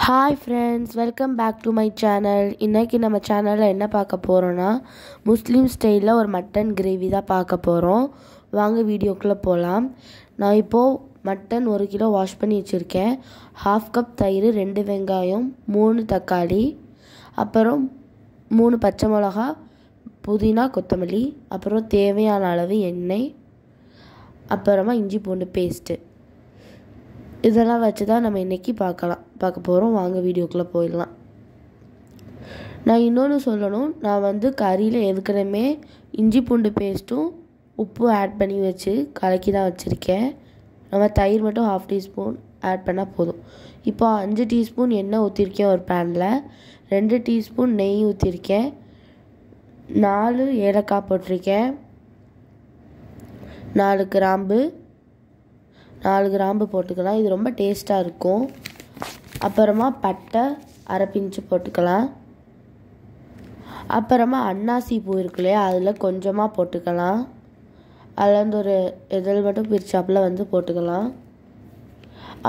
Hi friends, welcome back to my channel. இன்றைக்கி நம்ம சேனலில் என்ன பார்க்க போகிறோன்னா, முஸ்லீம் ஸ்டைலில் ஒரு மட்டன் கிரேவி தான் பார்க்க போகிறோம். வாங்க வீடியோக்குள்ளே போகலாம். நான் இப்போது மட்டன் 1 கிலோ வாஷ் பண்ணி வச்சுருக்கேன். 1/2 கப் தயிர், 2 வெங்காயம், 3 தக்காளி, அப்புறம் 3 பச்சை மிளகா, புதினா, கொத்தமல்லி, அப்புறம் தேவையான அளவு எண்ணெய், அப்புறமா இஞ்சி பூண்டு பேஸ்ட்டு. இதெல்லாம் வச்சு தான் நம்ம இன்றைக்கி பார்க்க போகிறோம். வாங்க வீடியோக்குள்ளே போயிடலாம். நான் இன்னொன்று சொல்லணும், நான் கறியில் ஏற்கனவே இஞ்சி பூண்டு பேஸ்ட்டும் உப்பும் ஆட் பண்ணி வச்சு கலக்கி தான் வச்சுருக்கேன். நம்ம தயிர் மட்டும் 1/2 டீஸ்பூன் ஆட் பண்ணால் போதும். இப்போ 5 டீஸ்பூன் எண்ணெய் ஊற்றிருக்கேன் ஒரு பேனில். 2 டீஸ்பூன் நெய் ஊற்றிருக்கேன். 4 ஏலக்காய் போட்டிருக்கேன். 4 கிராம்பு போட்டுக்கலாம். இது ரொம்ப டேஸ்ட்டாக இருக்கும். அப்புறமா பட்டை 1/2 பிஞ்சு போட்டுக்கலாம். அப்புறமா அன்னாசி பூ இருக்கு இல்லையா, அதில் கொஞ்சமாக போட்டுக்கலாம். அதில் ஒரு இதழ் மட்டும் பிரிச்சாப்பில் போட்டுக்கலாம்.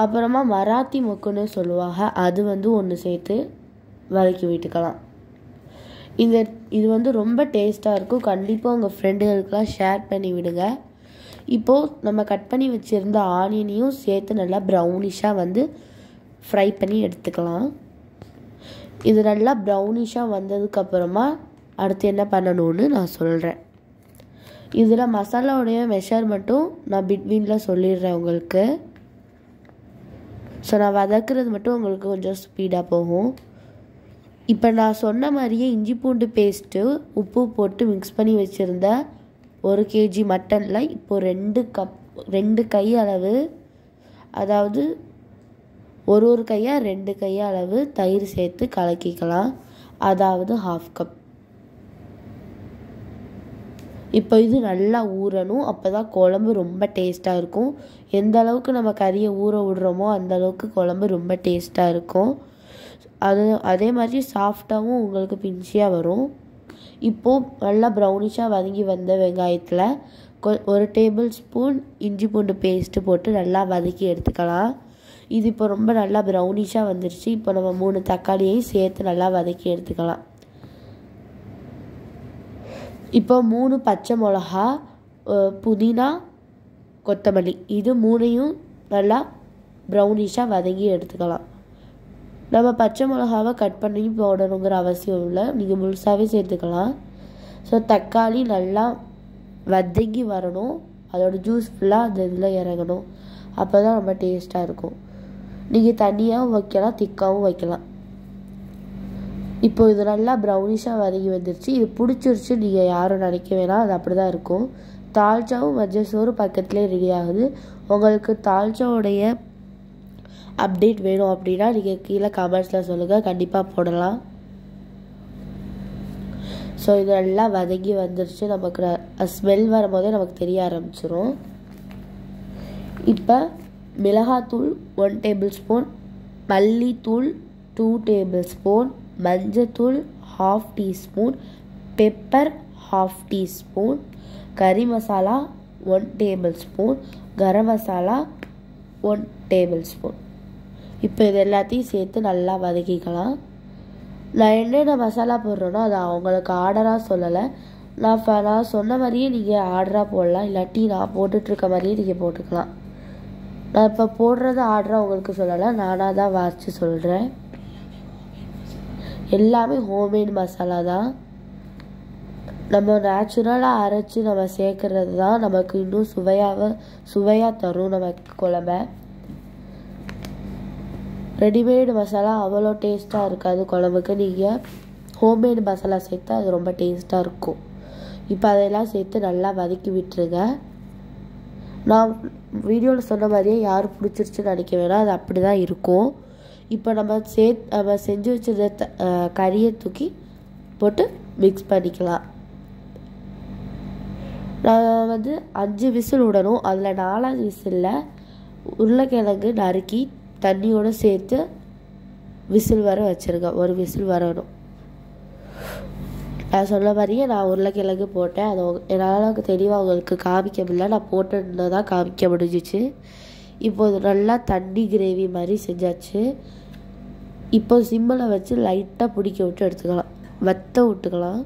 அப்புறமா மராத்தி மொக்குன்னு சொல்லுவாங்க, அது ஒன்று சேர்த்து வதக்கி விட்டுக்கலாம். இது ரொம்ப டேஸ்ட்டாக இருக்கும். கண்டிப்பாக உங்கள் ஃப்ரெண்டுகளுக்கெல்லாம் ஷேர் பண்ணி விடுங்க. இப்போது நம்ம கட் பண்ணி வச்சுருந்த ஆனியனையும் சேர்த்து நல்லா ப்ரௌனிஷாக ஃப்ரை பண்ணி எடுத்துக்கலாம். இது நல்லா ப்ரௌனிஷாக வந்ததுக்கப்புறமா அடுத்து என்ன பண்ணணும்னு நான் சொல்கிறேன். இதில் மசாலாவுடைய மெஷர்மெண்ட்டும் நான் பிட்வீனில் சொல்லிடுறேன் உங்களுக்கு. ஸோ நான் வதக்குறது மட்டும் உங்களுக்கு கொஞ்சம் ஸ்பீடாக போகும். இப்போ நான் சொன்ன மாதிரியே இஞ்சி பூண்டு பேஸ்ட்டு உப்பு போட்டு மிக்ஸ் பண்ணி வச்சுருந்த 1 kg மட்டனில் இப்போது 2 கை அளவு, அதாவது ஒரு கையாக 2 கை அளவு தயிர் சேர்த்து கலக்கிக்கலாம். அதாவது 1/2 கப். இப்போ இது நல்லா ஊறணும். அப்போ தான் குழம்பு ரொம்ப டேஸ்ட்டாக இருக்கும். எந்த அளவுக்கு நம்ம கறியை ஊற விடுறோமோ அந்த அளவுக்கு குழம்பு ரொம்ப டேஸ்ட்டாக இருக்கும். அதே மாதிரி சாஃப்டாகவும் உங்களுக்கு பிஞ்சியாக வரும். இப்போது நல்லா ப்ரௌனிஷாக வதங்கி வந்த வெங்காயத்தில் 1 டேபிள் ஸ்பூன் இஞ்சி பூண்டு பேஸ்ட்டு போட்டு நல்லா வதக்கி எடுத்துக்கலாம். இது இப்போ ரொம்ப நல்லா ப்ரௌனிஷாக வந்துருச்சு. இப்போ நம்ம 3 தக்காளியையும் சேர்த்து நல்லா வதக்கி எடுத்துக்கலாம். இப்போ 3 பச்சை மிளகா, புதினா, கொத்தமல்லி, இது 3ஐயும் நல்லா ப்ரௌனிஷாக வதக்கி எடுத்துக்கலாம். நம்ம பச்சை மிளகாவை கட் பண்ணி போடணுங்கிற அவசியம் இல்லை, நீங்கள் முழுசாகவே சேர்த்துக்கலாம். ஸோ தக்காளி நல்லா வதங்கி வரணும், அதோடய ஜூஸ் ஃபுல்லாக அந்த இதில் இறங்கணும். அப்போ தான் ரொம்ப டேஸ்ட்டாக இருக்கும். நீங்கள் தண்ணியாகவும் வைக்கலாம், திக்காகவும் வைக்கலாம். இப்போ இது நல்லா ப்ரௌனிஷாக வதங்கி வந்துருச்சு. இது பிடிச்சிருச்சு நீங்கள் யாரும் நினைக்க வேணாம், அது அப்படி தான் இருக்கும். தால்ச்சாவும் மஞ்சள் சோறு பக்கத்துலேயே ரெடி ஆகுது. உங்களுக்கு தால்ச்சாவுடைய அப்டேட் வேணும் அப்படின்னா நீங்கள் கீழே கமெண்ட்ஸில் சொல்லுங்கள், கண்டிப்பாக போடலாம். ஸோ இது நல்லா வதங்கி வந்துருச்சு. நமக்கு ஸ்மெல் வரும்போதே நமக்கு தெரிய ஆரம்பிச்சிடும். இப்போ மிளகாத்தூள் 1 டேபிள் ஸ்பூன், மல்லித்தூள் 2 டேபிள் ஸ்பூன், மஞ்சத்தூள் 1/2 டீஸ்பூன், பெப்பர் 1/2 டீஸ்பூன், கறி masala 1 table spoon, garam masala 1 table spoon. இப்போ இது எல்லாத்தையும் சேர்த்து நல்லா வதக்கிக்கலாம். நான் என்னென்ன மசாலா போடுறேனோ அதை அவங்களுக்கு ஆர்டராக சொல்லலை. நான் சொன்ன மாதிரியே நீங்கள் ஆர்டராக போடலாம், இல்லாட்டி நான் போட்டுட்ருக்க மாதிரியே நீங்கள் போட்டுக்கலாம். நான் இப்போ போடுறது ஆர்டராக உங்களுக்கு சொல்லலை, நானாக தான் வாசித்து சொல்கிறேன். எல்லாமே ஹோம்மேட் மசாலா தான். நம்ம நேச்சுரலாக அரைச்சி நம்ம சேர்க்கறது தான் நமக்கு இன்னும் சுவையாக தரும் நமக்கு குழம்ப. ரெடிமேடு மசாலா அவ்வளோ டேஸ்ட்டாக இருக்காது குழம்புக்கு. நீங்கள் ஹோம்மேடு மசாலா சேர்த்து அது ரொம்ப டேஸ்ட்டாக இருக்கும். இப்போ அதெல்லாம் சேர்த்து நல்லா வதக்கி விட்டுருங்க. நான் வீடியோவில் சொன்ன மாதிரியே யாரும் பிடிச்சிருச்சுன்னு நினைக்க வேணாம், அது அப்படி தான் இருக்கும். இப்போ நம்ம செஞ்சு வச்சுருந்த கறியை தூக்கி போட்டு மிக்ஸ் பண்ணிக்கலாம். நான் 5 விசில் விடணும். அதில் 4வது விசிலில் உருளைக்கிழங்கு நறுக்கி தண்ணியோடு சேர்த்து விசில் வர வச்சுருங்க. 1 விசில் வரணும். நான் சொன்ன மாதிரியே நான் உருளைக்கிழங்கு போட்டேன். அது என்னால் தெளிவாக உங்களுக்கு காமிக்க முடியல, நான் போட்டுன்னு தான் காமிக்க முடிஞ்சிச்சு. இப்போது நல்லா தண்ணி கிரேவி மாதிரி செஞ்சாச்சு. இப்போ சிம்மில் வச்சு லைட்டாக பிடிக்க விட்டு எடுத்துக்கலாம், வத்த விட்டுக்கலாம்.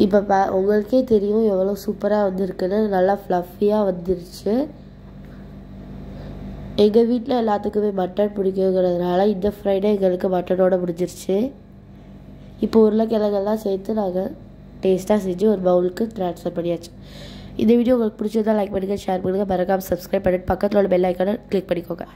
இப்போ உங்களுக்கே தெரியும் எவ்வளோ சூப்பராக வந்திருக்குன்னு, நல்லா ஃப்ளஃபியாக வந்துருச்சு. எங்கள் வீட்டில் எல்லாத்துக்குமே மட்டன் பிடிக்குங்கிறதுனால இந்த ஃப்ரைடே எங்களுக்கு மட்டனோட முடிஞ்சிருச்சு. இப்போ உருளைக்கிழங்கெல்லாம் சேர்த்து நாங்கள் டேஸ்ட்டாக செஞ்சு ஒரு பவுலுக்கு ட்ரான்ஸ்ஃபர் பண்ணியாச்சு. இந்த வீடியோ உங்களுக்கு பிடிச்சதா லைக் பண்ணுங்கள், ஷேர் பண்ணுங்கள், மறக்காமல் சப்ஸ்கிரைப் பண்ணிட்டு பக்கத்தில் உள்ள பெல் ஐக்கானை கிளிக் பண்ணிக்கோங்க.